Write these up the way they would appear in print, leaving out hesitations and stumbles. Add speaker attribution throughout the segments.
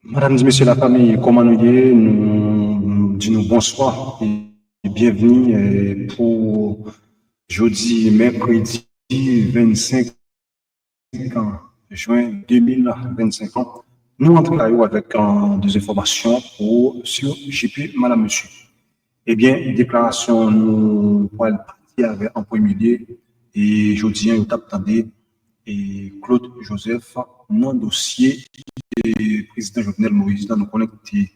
Speaker 1: Mesdames et messieurs la famille, comment nous y nous disons bonsoir et bienvenue pour jeudi, mercredi 25 juin 2025. Nous entrons avec des informations sur JP, Madame Monsieur. Eh bien, déclaration, nous pourrons partir avec en premier lieu et jeudi, nous t'attendons et Claude Joseph, non dossier et président Jovenel Moïse dans nos connectés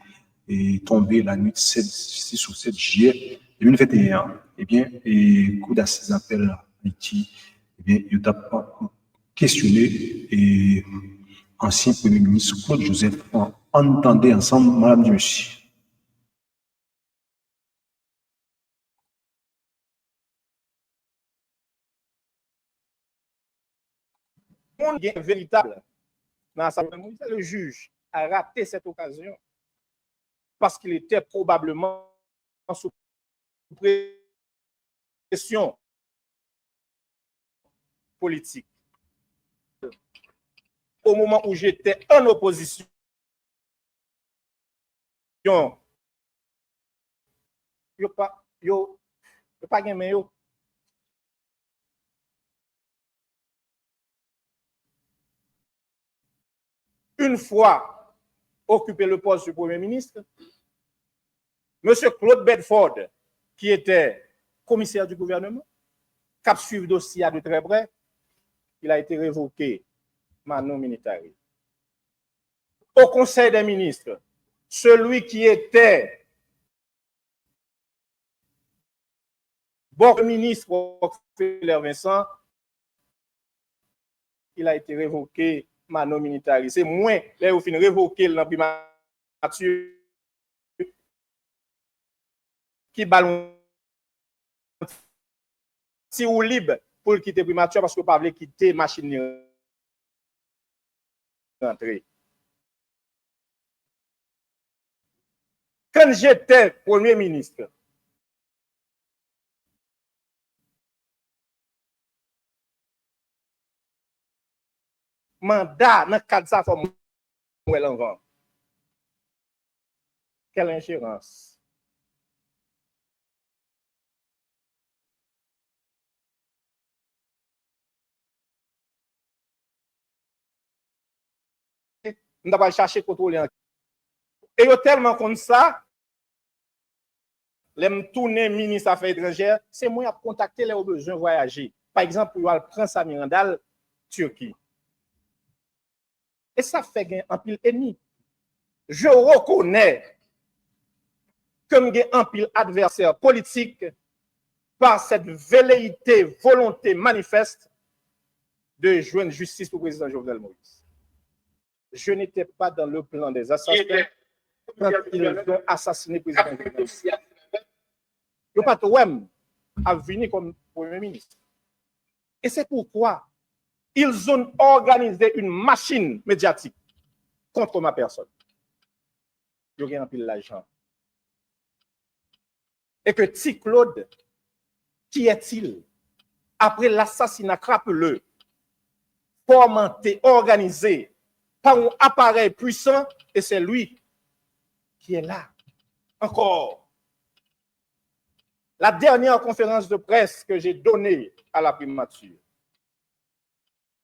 Speaker 1: est tombé la nuit 6 ou 7 juillet 2021. Eh bien, et coup d'assises appel Haïti, eh bien, il a questionné et ancien Premier ministre Claude Joseph. Entendez ensemble, Madame du Monsieur.
Speaker 2: On est véritable dans l'Assemblée. Le juge a raté cette occasion parce qu'il était probablement sous pression politique. Au moment où j'étais en opposition, yo pas gagné yo. Une fois occupé le poste du Premier ministre, M. Claude Bedford, qui était commissaire du gouvernement, cap suivre le dossier de très près, il a été révoqué manu militari. Au Conseil des ministres, celui qui était bon ministre Rockefeller Vincent, il a été révoqué manu militari. C'est moins, là, au fin, révoqué l'imprimature qui ballon si ou libre pour le quitter primature parce que pas voulait quitter machine rentrer. Quand j'étais Premier ministre, mandat dans le cadre de ça, il faut l'envoi. Quelle ingérence. Nous devons chercher contrôler. Et il y a tellement comme ça, les tourner ministre affaires étrangères, c'est moi qui contacter les besoins de voyager. Par exemple, pour aller prendre sa Mirandal, Turquie. Et ça fait un pile ennemi. Je reconnais que j'ai un pile adversaire politique par cette velléité, volonté manifeste de joindre justice au président Jovenel Moïse. Je n'étais pas dans le plan des assassins quand ils ont assassiné le président Jovenel Moïse. Je n'ai pas à venir comme Premier ministre. Et c'est pourquoi ils ont organisé une machine médiatique contre ma personne. Ils ont rempli l'argent. Et que Ti Claude, qui est-il? Après l'assassinat crapuleux, fomenté, organisé par un appareil puissant, et c'est lui qui est là. Encore. La dernière conférence de presse que j'ai donnée à la primature,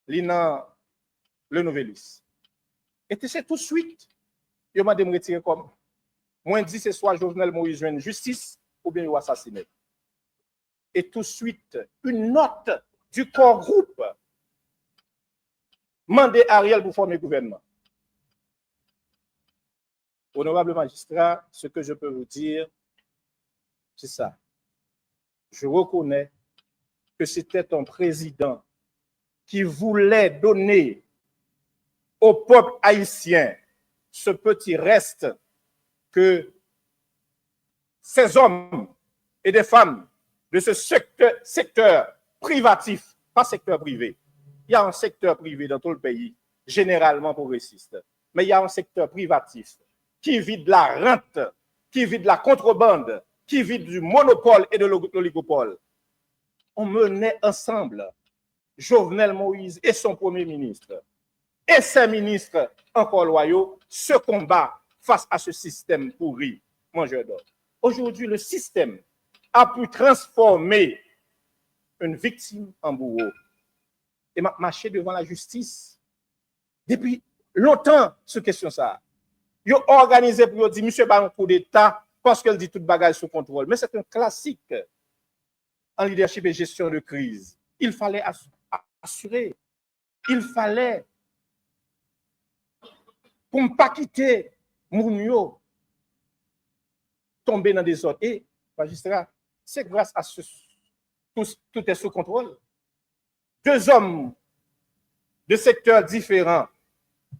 Speaker 2: Lina Le Nouvelis, et c'est tout de suite, il m'a dit me retirer comme. Moi, je dis c'est soit Jovenel Moïse joue une justice ou bien il assassiné. Et tout de suite, une note du corps groupe mandé Ariel pour former le gouvernement. Honorable magistrat, ce que je peux vous dire, c'est ça. Je reconnais que c'était un président qui voulait donner au peuple haïtien ce petit reste que ces hommes et des femmes de ce secteur privatif, pas secteur privé. Il y a un secteur privé dans tout le pays, généralement progressiste, mais il y a un secteur privatif qui vit de la rente, qui vit de la contrebande, qui vit du monopole et de l'oligopole. On menait ensemble Jovenel Moïse et son Premier ministre et ses ministres encore loyaux se combattent face à ce système pourri, mangeur d'ordre. Aujourd'hui, le système a pu transformer une victime en bourreau. Et m'a marché devant la justice. Depuis longtemps, ce question ça. Ils ont organisé pour dire, monsieur, un coup d'État, parce qu'elle dit toute bagage sous contrôle. Mais c'est un classique en leadership et gestion de crise. Il fallait assurer. Il fallait pour ne pas quitter Mounio tomber dans des ordres. Et, magistrat, c'est grâce à ce tout est sous contrôle. Deux hommes de secteurs différents,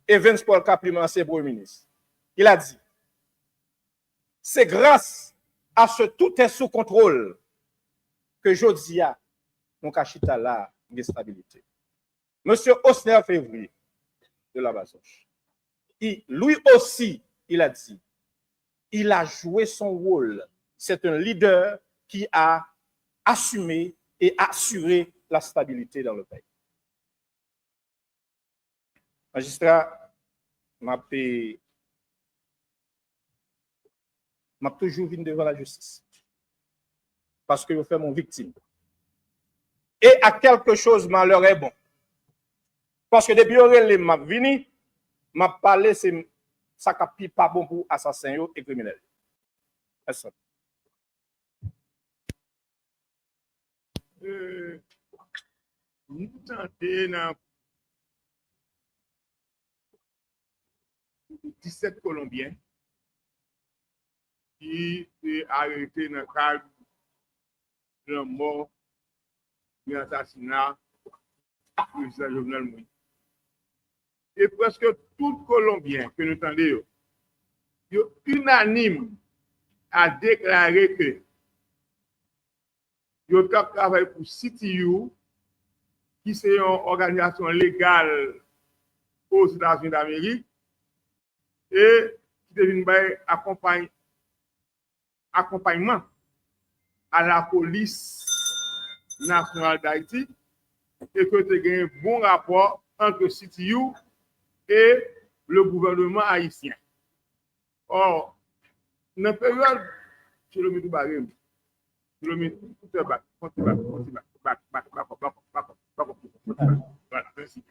Speaker 2: Evans Paul Capliman, ancien Premier ministre, il a dit, c'est grâce à ce tout est sous contrôle que Jodia, mon cachita là, de stabilité. Monsieur Osner Février de la Bazoche, lui aussi, il a dit, il a joué son rôle. C'est un leader qui a assumé et assuré la stabilité dans le pays. Magistrat, m'a toujours venu devant la justice parce que je fais mon victime. Et à quelque chose, malheur est bon. Parce que depuis que m'a venu, m'a parlé, c'est ça qui pas bon pour assassins et criminels. C'est ça.
Speaker 3: Nous tentons dans 17 Colombiens qui sont arrêtés dans le cadre de la mort de l'assassinat du président Jovenel Moïse. Et presque tout Colombien que nous entendons, ils sont unanimes à déclarer que ils ont travaillé pour CTU, qui est une organisation légale aux États-Unis d'Amérique, et qui devient un accompagnement à la police nationale d'Haïti, et que tu as un bon rapport entre CTU et le gouvernement haïtien. Or, dans la période, je le mets tout barré. Je le mets tout back. Voilà, merci.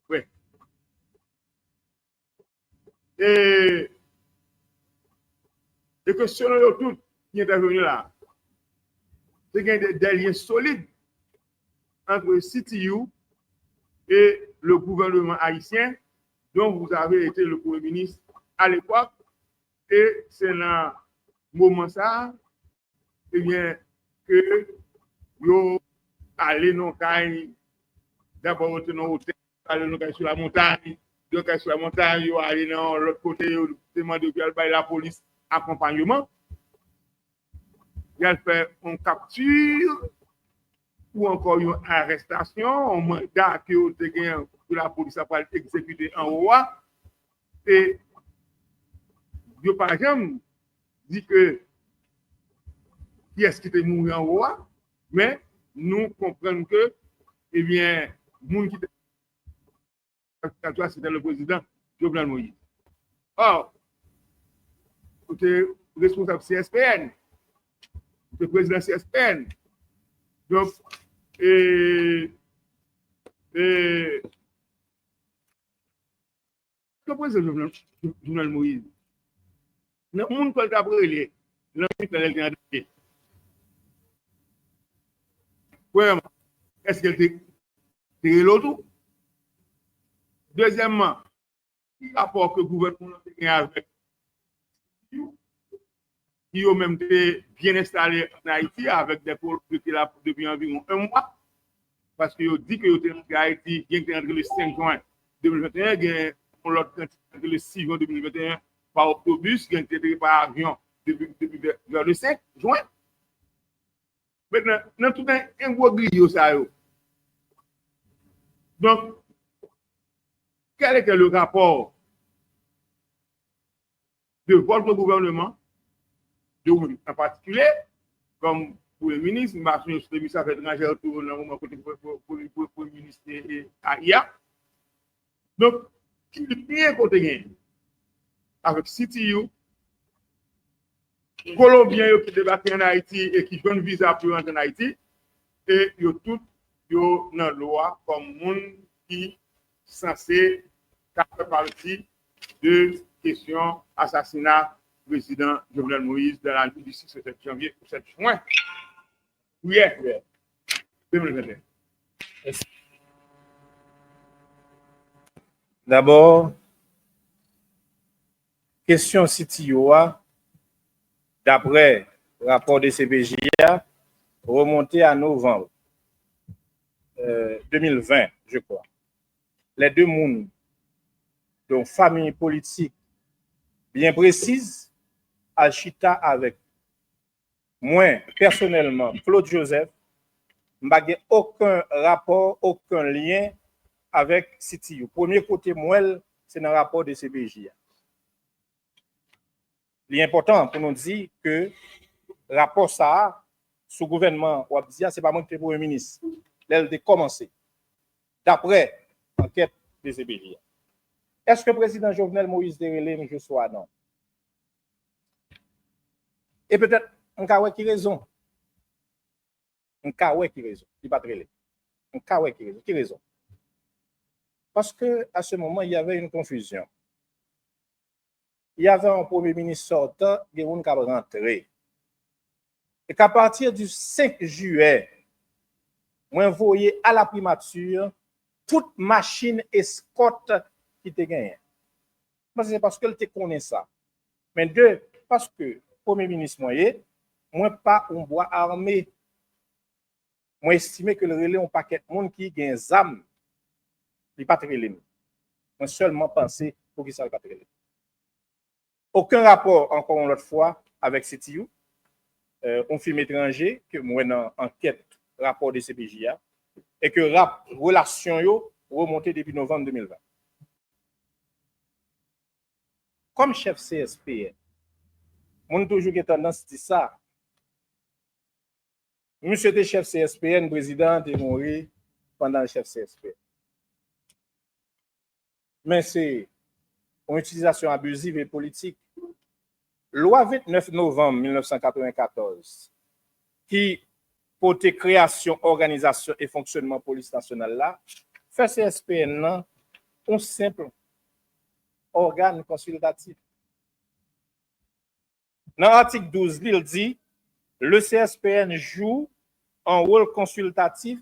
Speaker 3: Oui. Et que selon tout qui est intervenu là, c'est qu'il y a des liens solides entre CTU et le gouvernement haïtien, dont vous avez été le Premier ministre à l'époque. Et c'est dans ce moment ça, eh bien, que vous allez dans le d'abord au hôtel, aller sur la montagne, donc sur la montagne, vous allez dans l'autre côté, vous demandez que la police accompagnement. Il fait une capture ou encore une arrestation, un mandat que la police a pas exécuté en haut. Et je par exemple dit que qui est-ce qui était mort en haut, mais nous comprenons que, eh bien, monde qui c'était le président Jovenel Moïse. Or, c'était responsable CSPN, le président CSPN. Donc, le président Jovenel Moïse, le monde qui a brûlé, le monde qui a premièrement, est-ce qu'elle était l'autre? Deuxièmement, le rapport que le gouvernement a avec qui ont même été bien installés en Haïti avec des pôles qui étaient là depuis environ un mois, parce qu'ils ont dit qu'ils étaient en Haïti, qui étaient entre le 5 juin 2021, et l'autre entre le 6 juin 2021 par autobus, qui étaient par avion depuis vers le 5 juin. Maintenant, dans tout un gros grillot, ça. Donc, quel était le rapport de votre gouvernement, de vous en particulier, comme pour le ministre, le ministre des Affaires étrangères, pour le ministre AIA, Donc, qui bien côté gain avec CTU, Colombiens qui débarquent en Haïti et qui ont un visa pour rentrer en Haïti, et ils tous dans la loi comme monde qui censé faire partie de question assassinat président Jovenel Moïse dans la nuit du 6 janvier au 7 juin. Oui, 2021.
Speaker 2: D'abord, question CTO, d'après le rapport de CPJA, remonté à novembre 2020, je crois. Les deux mondes, dont famille politique bien précise, à Chita avec moi, personnellement, Claude Joseph, je n'ai aucun rapport, aucun lien avec CTU. Premier côté, moi, c'est dans le rapport de CPJ. L'important pour nous dire que le rapport ça, sous gouvernement, c'est pas moi qui suis Premier ministre. Elle a commencé. D'après l'enquête de CPJ. Est-ce que le président Jovenel Moïse Derelé, je sois non? Et peut-être, on a qui raison. On a qui raison. Il pas très on a qui raison. Parce que à ce moment, il y avait une confusion. Il y avait un premier ministre sortant qui est rentré. Et qu'à partir du 5 juillet, moi, voyais à la primature toute machine escorte qui te gagne. C'est parce que tu connais ça. Mais deux, parce que le premier ministre, moi, pas un bois armé. Moi, estimé que le relais, on paquet de monde qui gagne des armes. Il n'est pas très relais. Moi, seulement pensé pour qu'il ne soit pas très relais. Aucun rapport, encore une autre fois, avec CTU. Un film étranger que moi, dans enquête, rapport de CPJA, et que relation yo remontée depuis novembre 2020. Comme chef CSPN, on a toujours tendance à dire ça. Monsieur était chef CSPN, président est mort pendant le chef CSPN. Mais c'est une utilisation abusive et politique. Loi 29 novembre 1994, qui portait création, organisation et fonctionnement police nationale là, fait CSPN là, un simple organe consultatif. Dans l'article 12, il dit le CSPN joue un rôle consultatif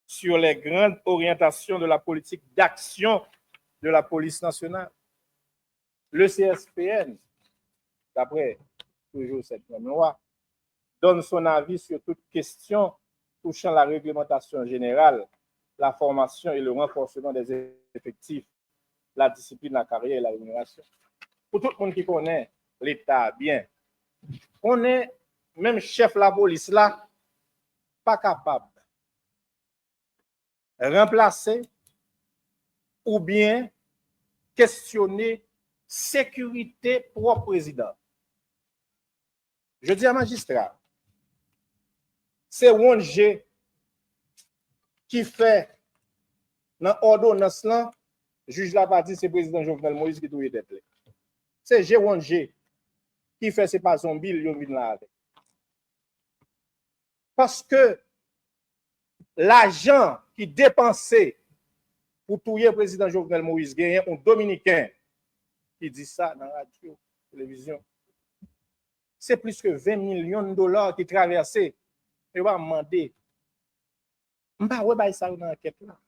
Speaker 2: sur les grandes orientations de la politique d'action de la police nationale. Le CSPN, d'après toujours cette même loi, donne son avis sur toute question touchant la réglementation générale, la formation et le renforcement des effectifs, la discipline, la carrière et la rémunération. Pour tout le monde qui connaît l'État bien, on est, même chef de la police là, pas capable de remplacer ou bien questionner sécurité propre président. Je dis à magistrat, c'est ONG qui fait dans l'ordonnance là, juge la partie, c'est président Jovenel Moïse qui doit être là. C'est G1G qui fait, c'est pas zombie, il vient là. Parce que l'argent qui dépensait pour tuer le président Jovenel Moïse, il y a un Dominicain qui dit ça dans la radio, télévision. C'est plus que 20 millions de dollars qui traversaient. Et on va demander, je ne sais pas si ça dans l'enquête là.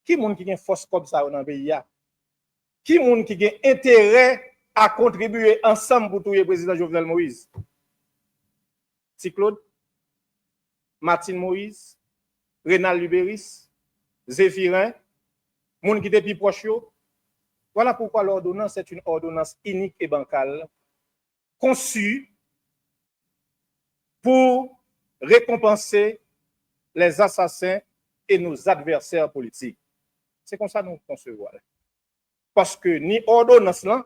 Speaker 2: Qui est-ce qui a une force comme ça dans le pays? Qui est-ce qui a intérêt à contribuer ensemble pour tuer le président Jovenel Moïse? C'est Claude, Martine Moïse, Rénal Luberis, Zéphirin, monde qui était plus proche. Voilà pourquoi l'ordonnance est une ordonnance unique et bancale, conçue pour récompenser les assassins et nos adversaires politiques. C'est comme ça que nous concevons. Parce que ni ordonnance là,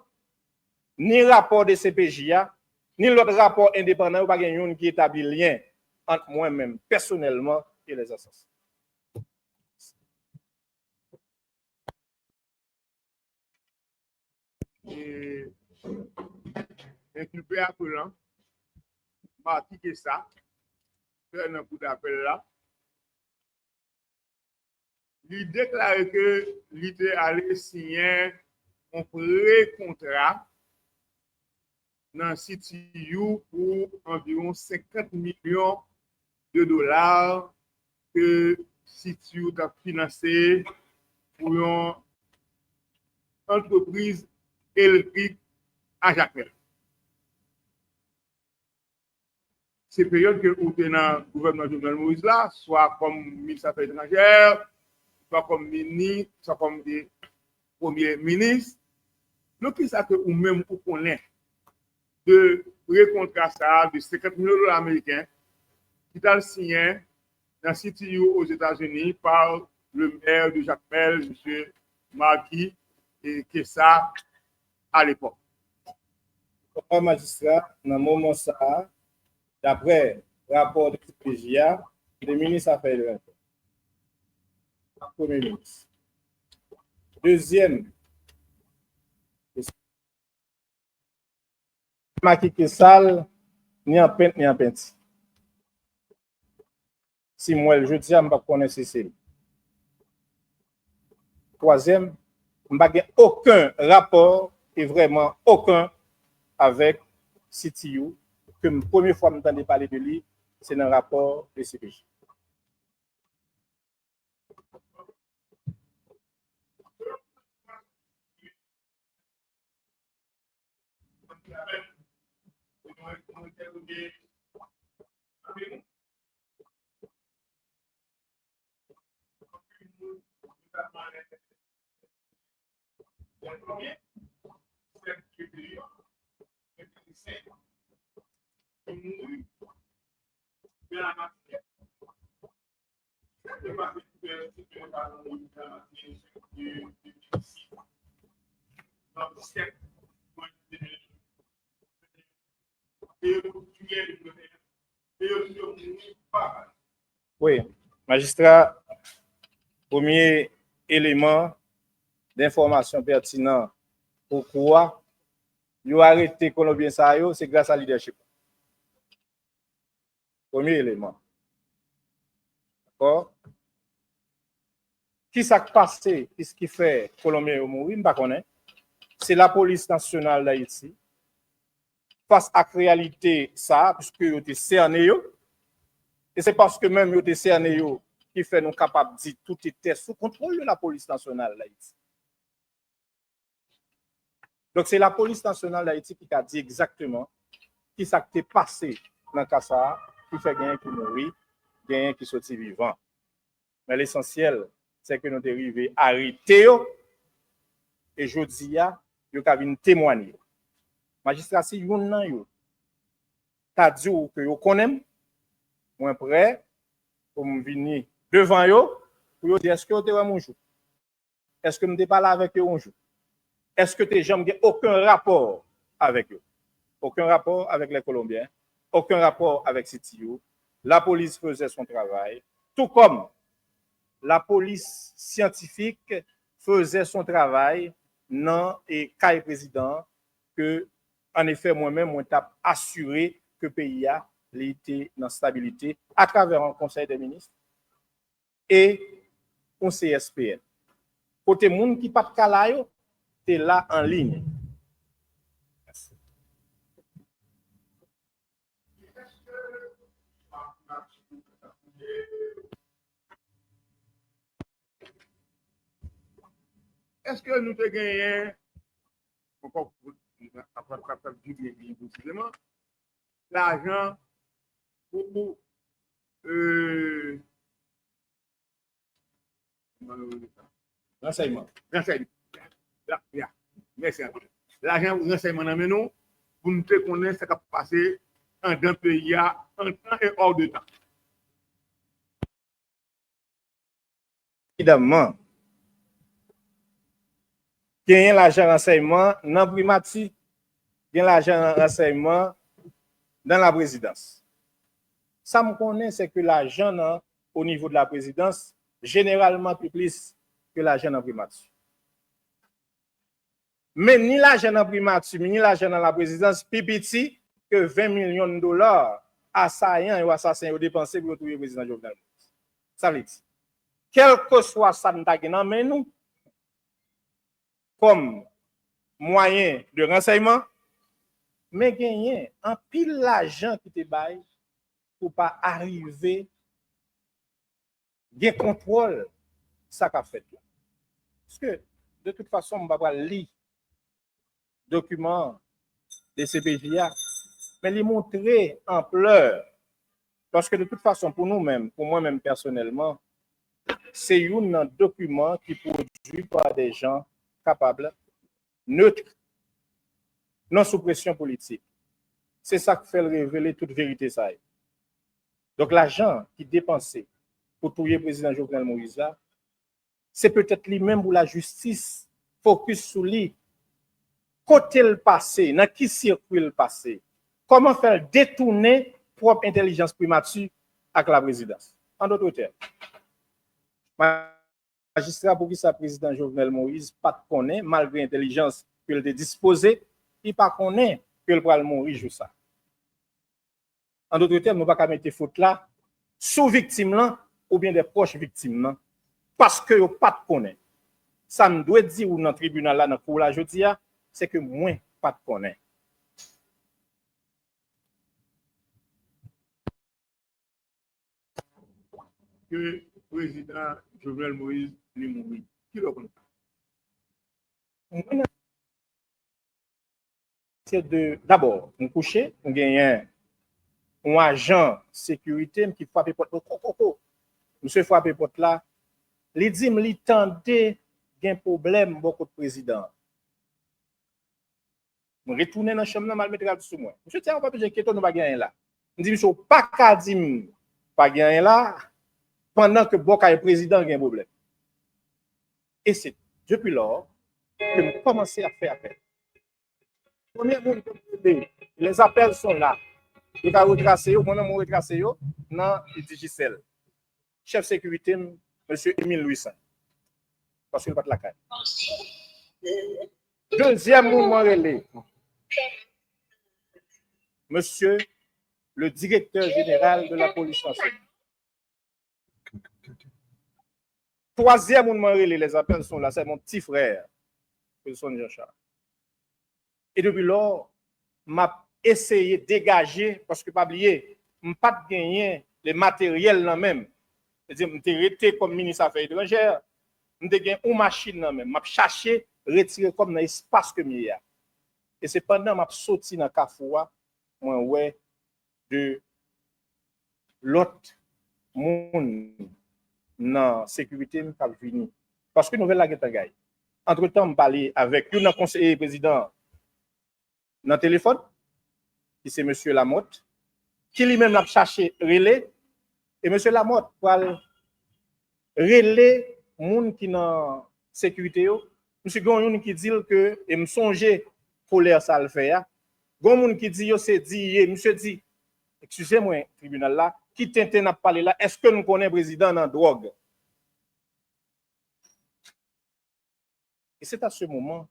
Speaker 2: ni rapport de CPJA, ni l'autre rapport indépendant, pas de qui établit lien entre moi-même personnellement et les assassins.
Speaker 3: et inculpé appelant, marqué ça, faire un coup d'appel là. Il déclare que l'idée allait signer un pré-contrat dans CTU pour environ 50 millions de dollars que CTU a financé pour une entreprise électrique à Jacmel. C'est période que vous êtes dans le gouvernement Jovenel Moïse là, soit comme ministre des Affaires étrangères, soit comme ministre, soit comme des premiers ministres. Donc, qui ça que vous même vous connaissez de pré-contrat ça de 50 millions de dollars américains qui a signé dans CTU aux États-Unis par le maire de Jacmel, M. Marquis, et Kessa à l'époque.
Speaker 2: Comme magistrat, dans le moment ça, d'après le rapport de PGA, le ministre a fait le premier ministre. Deuxième, Marquis Kessal, ni en peinte ni en peinte. Si moi, je dis, je ne connais pas c'est. Troisième, je n'ai aucun rapport, et vraiment aucun, avec CTU, que la première fois que je m'entendais parler de lui, c'est dans le rapport de CPJ. Oui, magistrat, premier élément d'information pertinent pourquoi il a arrêté Colombien Sayo, c'est grâce à leadership. Premier élément. D'accord? Qui s'est passé, qu'est-ce qui fait Colombien mourir, je ne sais pas. C'est la police nationale d'Haïti. Face à la réalité, ça, puisque vous êtes cerné, et c'est parce que même vous êtes cerné qui fait nous capables de dire tout était sous contrôle de la police nationale d'Haïti. Donc, c'est la police nationale d'Haïti qui a dit exactement qui s'est passé dans le cas ça, qui fait gagner qui mourit, gagner qui sorti vivant. Mais l'essentiel, c'est que nous dérivés arrêtés et je dis, vous avez témoigner. Magistrat, si vous n'avez pas dit que vous connaissez, moi prêt pour me venir devant vous pour vous dire est-ce que vous êtes un jour? Est-ce que vous n'êtes pas là avec eux un jour? Est-ce que tu n'as aucun rapport avec eux? Aucun rapport avec les Colombiens, aucun rapport avec CTU. La police faisait son travail, tout comme la police scientifique faisait son travail dans et cas président que, en effet, moi-même, on t'a assuré que le pays a été dans la stabilité à travers un conseil des ministres et un CSPN. Côté monde qui pas de calayo, tu es là en ligne. Merci.
Speaker 3: Est-ce que nous avons gagné, encore précisément, l'argent pour
Speaker 2: Renseignement.
Speaker 3: Merci. L'argent pour renseignement dans nous, pour nous connaître ce qui a passé en d'un pays en temps et hors de temps.
Speaker 2: Évidemment, gagner l'argent renseignement dans le primati, gagner l'argent renseignement dans la présidence. Ça me connaît, c'est que l'argent au niveau de la présidence, généralement plus que l'argent dans le primati. Mais ni l'argent dans primature, ni l'argent dans la présidence, plus petit que 20 millions de dollars assaillants et assassins ont dépensé pour retrouver le président Jovenel Moïse. Ça veut dire, quel que soit ça, nous, comme moyen de renseignement, mais gagner un pile l'argent qui te baille pour pas arriver gain contrôle ça qu'a fait là. Parce que de toute façon, on va pas lire document de CPJA, mais les montrer ampleur. Parce que de toute façon, pour nous-mêmes, pour moi-même personnellement, c'est un document qui est produit par des gens capables, neutres, non sous pression politique. C'est ça qui fait révéler toute vérité. Ça. Donc l'argent qui est dépensé pour tuer le président Jovenel Moïse, c'est peut-être lui-même pour la justice, focus sur lui. Côté le passé, dans qui circuit le passé, comment faire détourner propre intelligence primature avec la présidence. En d'autres termes, magistrat pour qui ça président Jovenel Moïse pas connaît malgré l'intelligence qu'il a disposée, il pas connaît que le pral mourir juste ça. En d'autres termes, nous pas mettre faute là sous victime là ou bien des proches victimes là parce que yo pas connaît. Ça me doit dire ou dans le tribunal là dans cour là jodi a, c'est que moi pas connaît.
Speaker 3: Que le président Jovenel Moïse lui mourit. Qui le connaît?
Speaker 2: D'abord, on couché, on gagne un agent sécurité qui frappe porte. Monsieur frappe porte là, il dit me tendait gain problème beaucoup de président. Je retourner dans chambre mal mettre sur moi. Monsieur tiens on pas besoin que nous pas gagner là. On dit monsieur pas ka dit pas gagner là pendant que Boka est président gain problème. Et c'est depuis lors que je commencé à faire appel. Premier monde les appels sont là. Il va retracer yo, moi mon retracer yo dans Digicel. Chef sécurité monsieur Émile Louisin. Parce qu'il pas de la caille. Deuxième moment relais. Monsieur le directeur général de la police nationale. Troisième moment relais, les appels sont là, c'est mon petit frère, Wilson Jean-Charles. Et depuis lors, m'a essayé de dégager, parce que pas oublier, je n'ai pas gagné les matériels là même. C'est-à-dire, je suis resté comme ministre des Affaires étrangères, je n'ai gagné une machine là même. Je cherché retirer comme dans l'espace que il y a. Et c'est pendant que je suis sorti dans le Kafoua, moi, ouais, de l'autre monde dans la sécurité qui a venu. Parce que nous avons la guette. Entre-temps, je parle avec un conseiller président dans le téléphone, qui c'est M. Lamotte, qui lui-même a cherché relais. Et M. Lamotte, pour relais les gens qui sont dans la sécurité, M. Gonyoun qui dit que, et me songe pour l'air ça le fait, Gon qui dit, c'est dit, monsieur dit, excusez-moi, tribunal là, qui t'entend à parler là, est-ce que nous connaissons le président dans la drogue? Et c'est à ce moment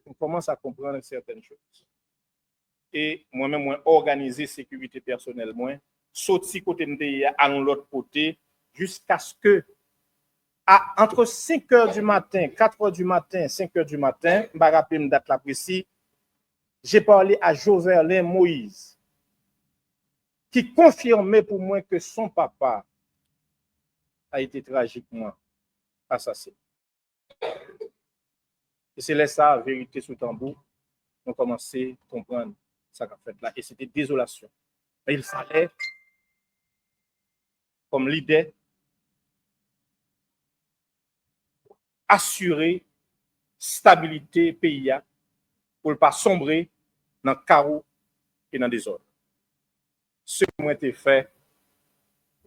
Speaker 2: qu'on commence à comprendre certaines choses. Et moi-même, moi, organiser sécurité personnelle, moi, sorti côté de à l'autre côté, jusqu'à ce que, entre 5 h du matin, 4 h du matin, 5 h du matin, je vais rappeler une date là précise, j'ai parlé à Jovenel Moïse, qui confirmait pour moi que son papa a été tragiquement assassiné. Et c'est là ça, vérité sous tambour, on commençait à comprendre ça qu'a fait là. Et c'était désolation. Mais il fallait, comme l'idée, assurer stabilité pays pour ne pas sombrer dans le chaos et dans le désordre. Ce qui a été fait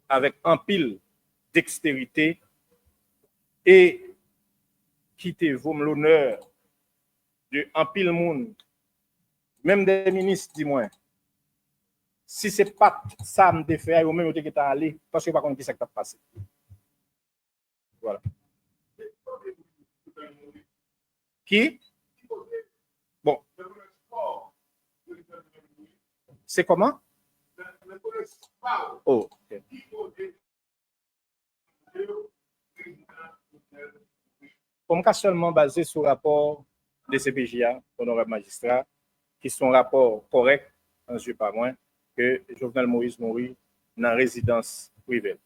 Speaker 2: avec un pile dextérité et qui te vaut l'honneur de un pile monde, même des ministres, dis-moi, si ce n'est pas ça me défait, ou même où tu es allé, parce que par contre, qui ça qui t'a passé. Voilà. Qui? C'est comment? Oh, ok. Comme cas seulement basé sur le rapport de CPJA, honorable magistrat, qui sont rapports corrects, en jeu pas moins, que Jovenel Moïse mourit dans résidence privée.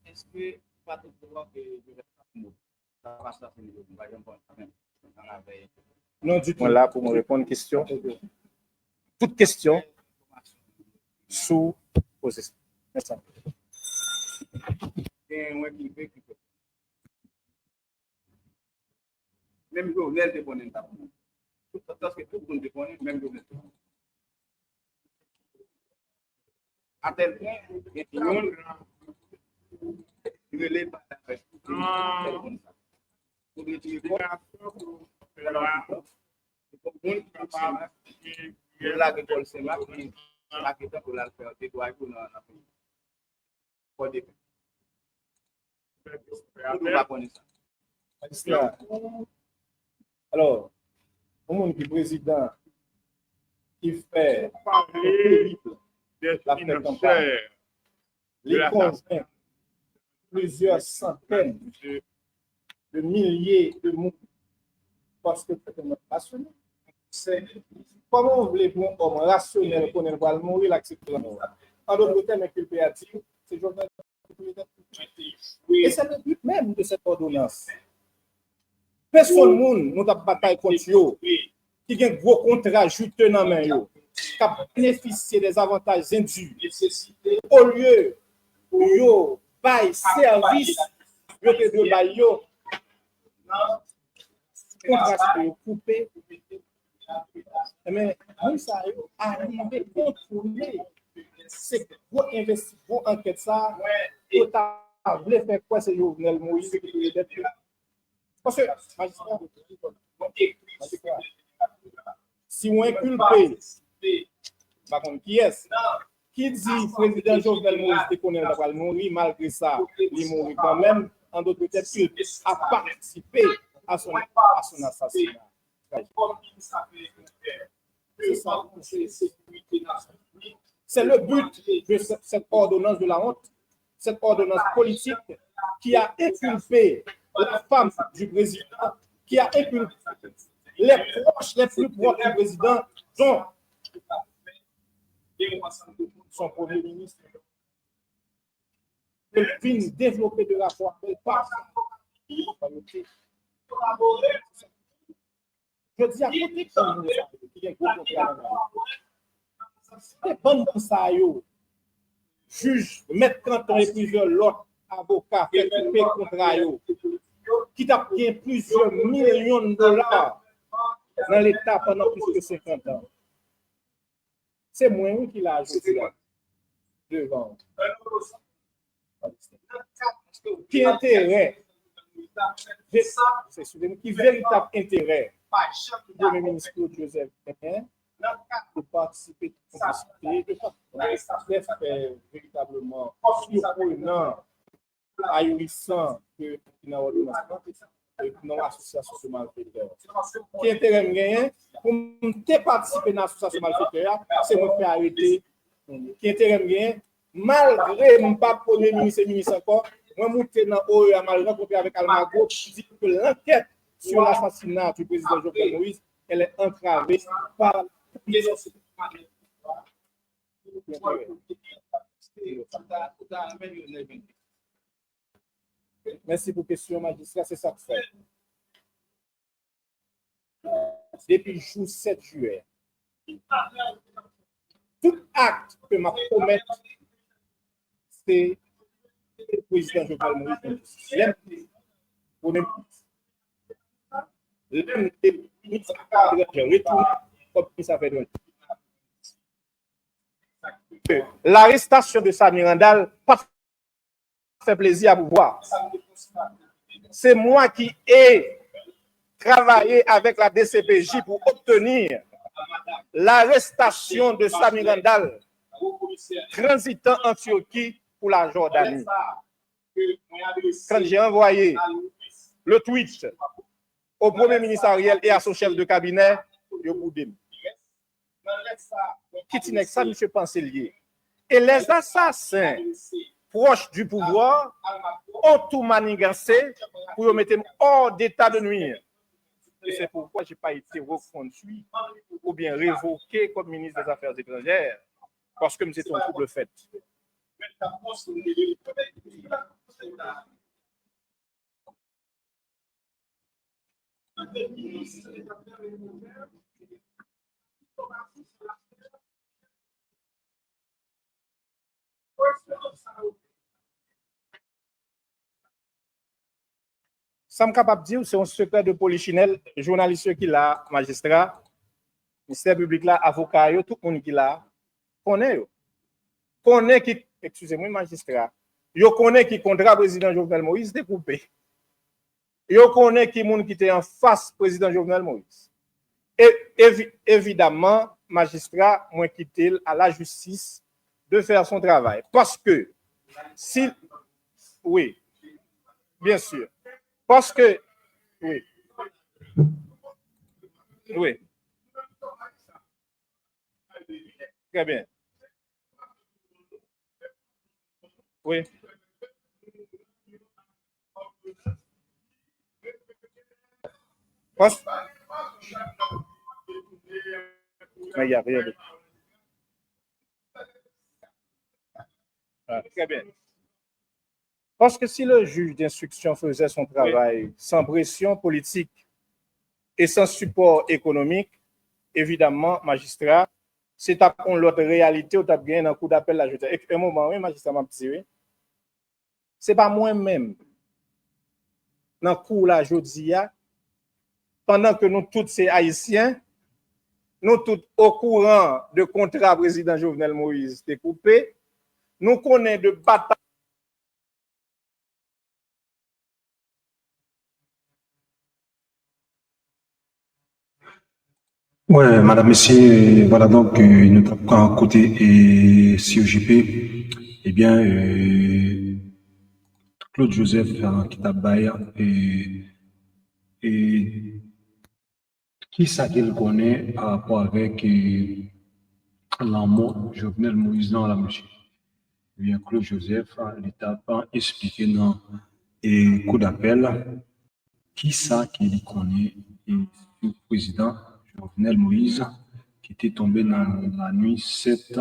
Speaker 4: Est-ce que pas de pouvoir que
Speaker 2: Non du tout. Là pour me répondre question. Toute question sous possession. Merci.
Speaker 4: Même Jovenel te connaît pas. Parce que tout le monde te connaît, même Jovenel. À tel point, il y a ne l'est pas avec. Pour le téléphone, la l'école c'est là qui la qui pour la faire des doigts pour la pour des
Speaker 2: alors, au monde qui président qui fait
Speaker 3: Parler des
Speaker 2: la
Speaker 3: financeurs
Speaker 2: les conjoints, plusieurs centaines de milliers de monde parce que c'est un rationnel. C'est comment voulez-vous un homme rationnel qu'on va mourir l'accepter la mort. En d'autres termes, inculpé à dire, c'est Jovenel. Et c'est le but même de cette ordonnance. Personne ne nous a bataille contre eux, qui a un gros contrat juteux dans la main, qui a bénéficié des avantages indus. Au lieu de bailler service, de bailler contrat coupé. Mais nous, ça arrive à contrôler ces gros investissements, gros enquêtes, ça, vous voulez faire quoi, c'est Jovenel Moïse qui est parce que, si on inculpé, par contre, qui est-ce? Qui dit président Jovenel Moïse qui connaît la mourir, malgré ça, il mourit quand même, en d'autres termes, il a participé à son assassinat. C'est le but de cette ordonnance de la honte, cette ordonnance politique qui a inculpé la femme du président, qui a inculpé les proches les plus proches du président, dont son premier ministre. Il vient développer de la foi, elle passe. Je dis à côté qui est c'est bon pour ça, juge, mettre canton et plusieurs autres avocats fait payer contrat, qui t'a payé plusieurs millions de dollars dans l'État pendant plus que 50 ans. C'est moi qui l'a ajouté devant. Qui intérêt? C'est qui véritable intérêt du Premier ministre Joseph Pétain de participer de faire véritablement surprenant, ahurissant que dans l'association de malfaiteurs. Qui intérêt me gagne pour participer dans l'association de malfaiteurs, c'est moi qui arrêter. Qui intérêt me gagne malgré mon pas premier ministre et ministre encore, moi monter dans OEA mal rencontré avec Almagro qui dit que l'enquête sur l'assassinat du président Jovenel Moïse, elle est entravée par Merci pour la question, magistrat, c'est ça que fait. Depuis le jour 7 juillet, tout acte que m'a promis, c'est le président Jovenel Moïse. L'arrestation de Samir Randal pas fait plaisir à vous voir. C'est moi qui ai travaillé avec la DCPJ pour obtenir l'arrestation de Samir Randal transitant en Turquie pour la Jordanie. Quand j'ai envoyé le tweet au premier ministre Ariel et à son chef de cabinet, yo boudem. Qui n'est ça, monsieur Panselier? Et les assassins proches du pouvoir ont tout manigancé pour mettre hors d'état de nuire. Et c'est pourquoi je n'ai pas été reconduit ou bien révoqué comme ministre des Affaires étrangères, parce que c'est un double fait. Ça me capable de dire, c'est un secret de polichinelle, journaliste qui l'a, magistrat, ministère public là, avocat, tout le monde qui l'a, connaît qui, excusez-moi, magistrat, yo connaît qui contrat président Jovenel Moïse découpé. Yo connaît qui monde qui était en face président Jovenel Moïse. Et évidemment, magistrat, moi quitte à la justice de faire son travail. Parce que, si, oui, bien sûr. Parce que, oui, oui, très bien. Oui. Parce... Mais il n'y a rien de... Ah, très bien. Parce que si le juge d'instruction faisait son travail sans pression politique et sans support économique, évidemment, magistrat, c'est à l'autre réalité où tu as bien un coup d'appel là. Et un moment, oui, magistrat m'a dit, oui. C'est pas moi-même. Dans le coup là, je dis, pendant que nous tous ces Haïtiens, nous tous au courant de contrat président Jovenel Moïse découpé, nous connaissons de bataille.
Speaker 1: Ouais, madame, messieurs, voilà donc notre côté et COGP, eh bien, Claude Joseph qui t'a baillé et qui ça qu'il connaît par rapport avec l'amour Jovenel Moïse dans la musique. Eh bien, Claude Joseph, l'État a expliqué dans et coup d'appel qui ça qu'il connaît et le président Jovenel Moïse qui était tombé dans la nuit 7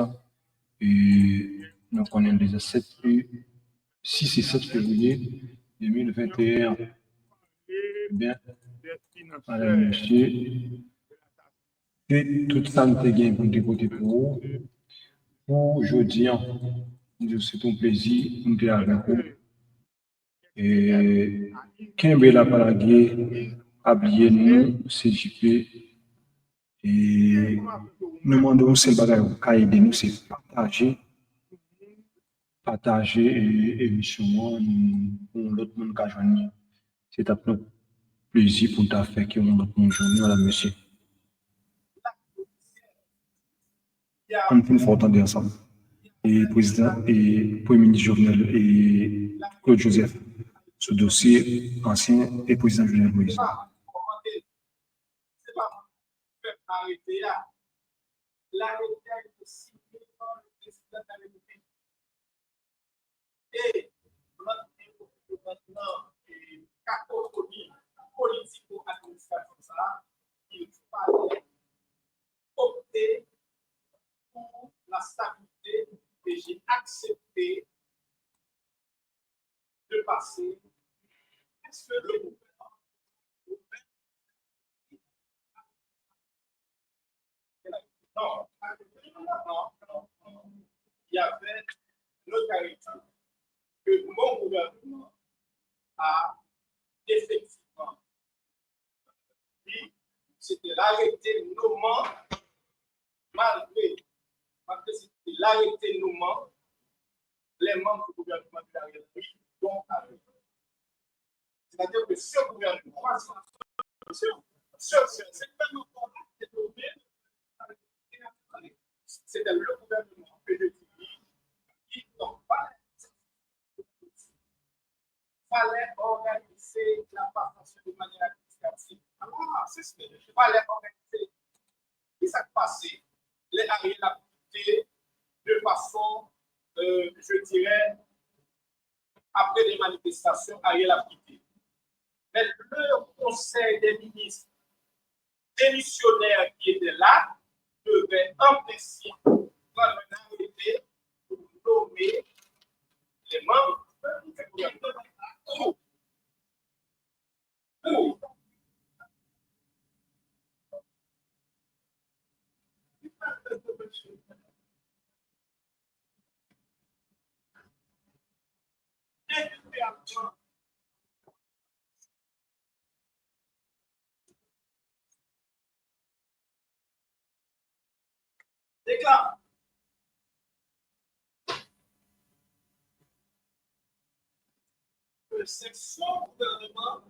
Speaker 1: et nous connaissons déjà 6 et 7 février 2021. Eh bien, madame, monsieur, c'est tout ça nous a gagné pour décoter pour vous. Pour aujourd'hui, c'est un plaisir de être avec vous. Et quand vous la paragé, habillez-nous, CJP, et nous demandons si le bagage qui a aidé nous, c'est partager l'émission pour l'autre monde qui a joigné. C'est un plaisir pour ta faire que l'autre monde joigne, madame, monsieur. On peut nous entendre ensemble. Et président et premier ministre Jovenel et Claude Joseph, ce dossier ancien et président Jovenel Moïse.
Speaker 2: Et maintenant, cacophonie politico-administrative, ça, il fallait opter pour la stabilité et j'ai accepté de passer. Est-ce que le gouvernement non. Il y avait notoriété que mon gouvernement a effectivement dit, c'était l'arrêté nommant, malgré c'était l'arrêté nommant les membres du gouvernement de l'Ariel Henry dont avec. C'est-à-dire que ce gouvernement, c'était le gouvernement que je dis qui n'ont pas fallait organiser la partie
Speaker 5: système. Je ne sais pas les organiser. Et ça passe. Les Ariel a quitté de façon, je dirais, après les manifestations, Ariel a quitté. Mais le conseil des ministres démissionnaires qui était là devait en principe prendre un arrêté pour nommer les membres du gouvernement. Déclare. Que c'est son gouvernement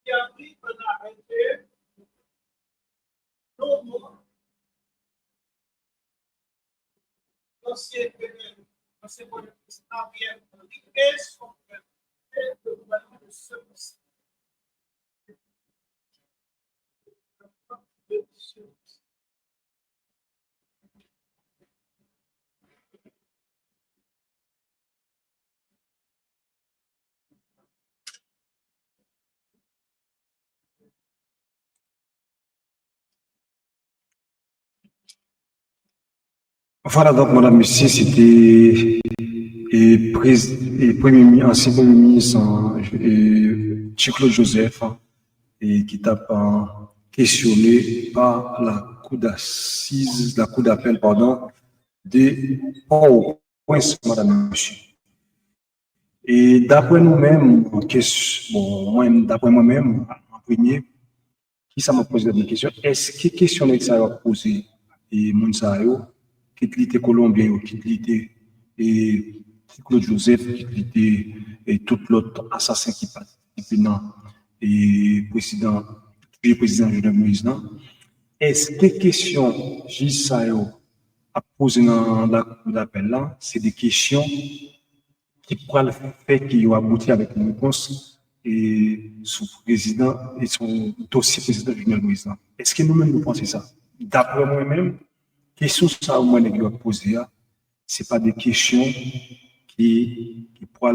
Speaker 5: qui a pris un arrêté non l'ancien politique Ariel Henry et son gouvernement de celui-ci.
Speaker 1: Voilà, donc, madame, monsieur, c'était ancien premier ministre Claude Joseph, et qui t'a questionné par la cour d'assises, la cour d'appel, pardon, de Port-au-Prince, madame, monsieur. Et d'après nous-mêmes, d'après moi-même, en premier, qui ça m'a posé des questions? Est-ce que question que ça va poser et Mounsayo, qui était colombien, qui était et Claude Joseph, qui était et tout l'autre assassin qui participe dans et président Jovenel Moïse, est-ce que question Jisayo a posé dans la cour d'appel là, c'est des questions qui pourraient le faire qu'il a abouti avec une réponse et son président et son dossier président Jovenel Moïse. Est-ce que nous-mêmes nous pensons ça? D'après moi-même, question ça au moins que je poser, c'est pas des questions qui pourraient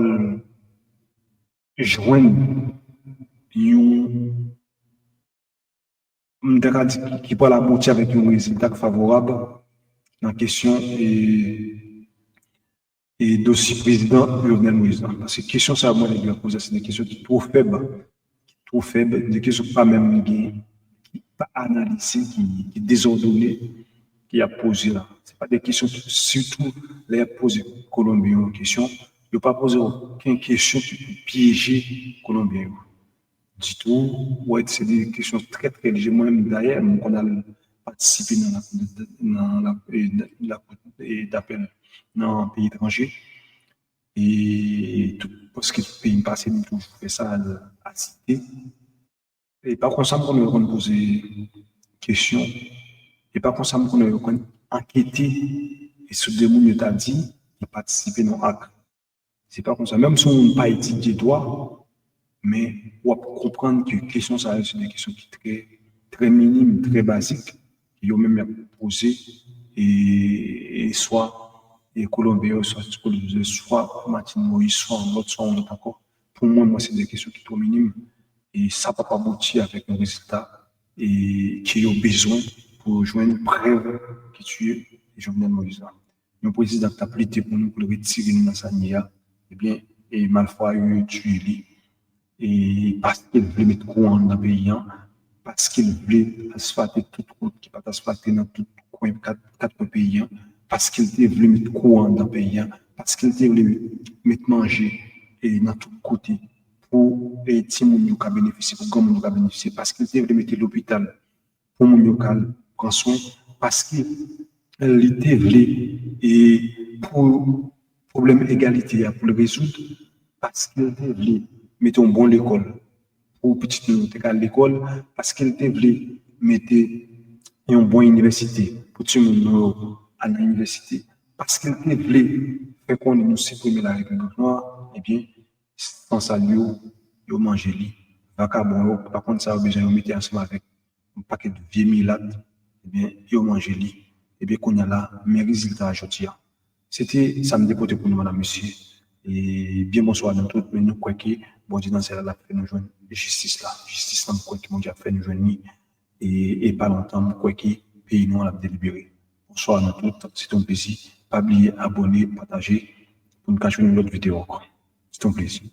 Speaker 1: joindre qui pourraient aboutir avec un résultat favorable dans la question et dossier président Jovenel Moïse. Parce que question ça, moi, je poser, c'est des questions qui sont trop faibles, des questions pas même qui pas analysées, qui désordonnées, qui a posé là. C'est pas des questions, surtout les posées Colombiens en question. Il ne pas poser aucune question qui peut piéger Colombiens. Du tout, ouais, c'est des questions très très légères. Moi-même, d'ailleurs, on a participé dans la d'appel dans un pays étranger. Et tout, parce que le pays passé, nous toujours fait ça à citer. Et par contre, ça me pose des questions. Et par contre, ça me enquêter et sur des mots que tu as dit, et participer dans l'acte. C'est pas comme ça. Même si on n'a pas étudié droit, mais on va comprendre que les questions, ça c'est des questions qui sont très, très minimes, très basiques, qui ont même posé, et soit les Colombiens, soit Martin Moïse, soit un autre encore. Pour moi, c'est des questions qui sont minimes, et ça ne peut pas aboutir avec un résultat et qui a besoin pour joindre une preuve qui tue Jovenel Moïse. Le président a plaidé pour nous pour le retirer dans sa nia, eh bien, et Malfoy a eu tué lui. Et parce qu'il voulait mettre courant dans le pays, parce qu'il voulait asphalter toute route qui peut asphalter dans tout coin, quatre pays, parce qu'il voulait mettre courant dans le pays, parce qu'il voulait mettre manger et dans tout côté pour les petits gens qui bénéficient, pour les gens qui bénéficient, parce qu'il voulait mettre l'hôpital pour les gens qui prennent soin, parce qu'il voulait et pour problème d'égalité pour le résoudre, parce qu'il voulait mettre une bonne école pour petite nous à l'école, parce qu'il voulait mettre une bonne université pour tout le monde à l'université, parce qu'il voulait fait qu'on nous supprimer la République noire, eh bien, sans ça, yo manger li. Vacabon, par contre, ça a besoin de mettre ensemble avec un paquet de vieux milates, eh bien, yo manger li. Eh bien, qu'on y a là, mes résultats aujourd'hui. C'était samedi côté pour nous, madame, monsieur. Et bien bonsoir dans tout le monde, nous croyons que bon Dieu dans celle là fait nous joindre justice là nous croyons que mon Dieu a fait nous joindre et pas longtemps nous croyons que pays nous a délibéré. Bonsoir dans tout, c'est un plaisir. Pas oublier abonner, partager pour nous cacher une autre vidéo. C'est un plaisir.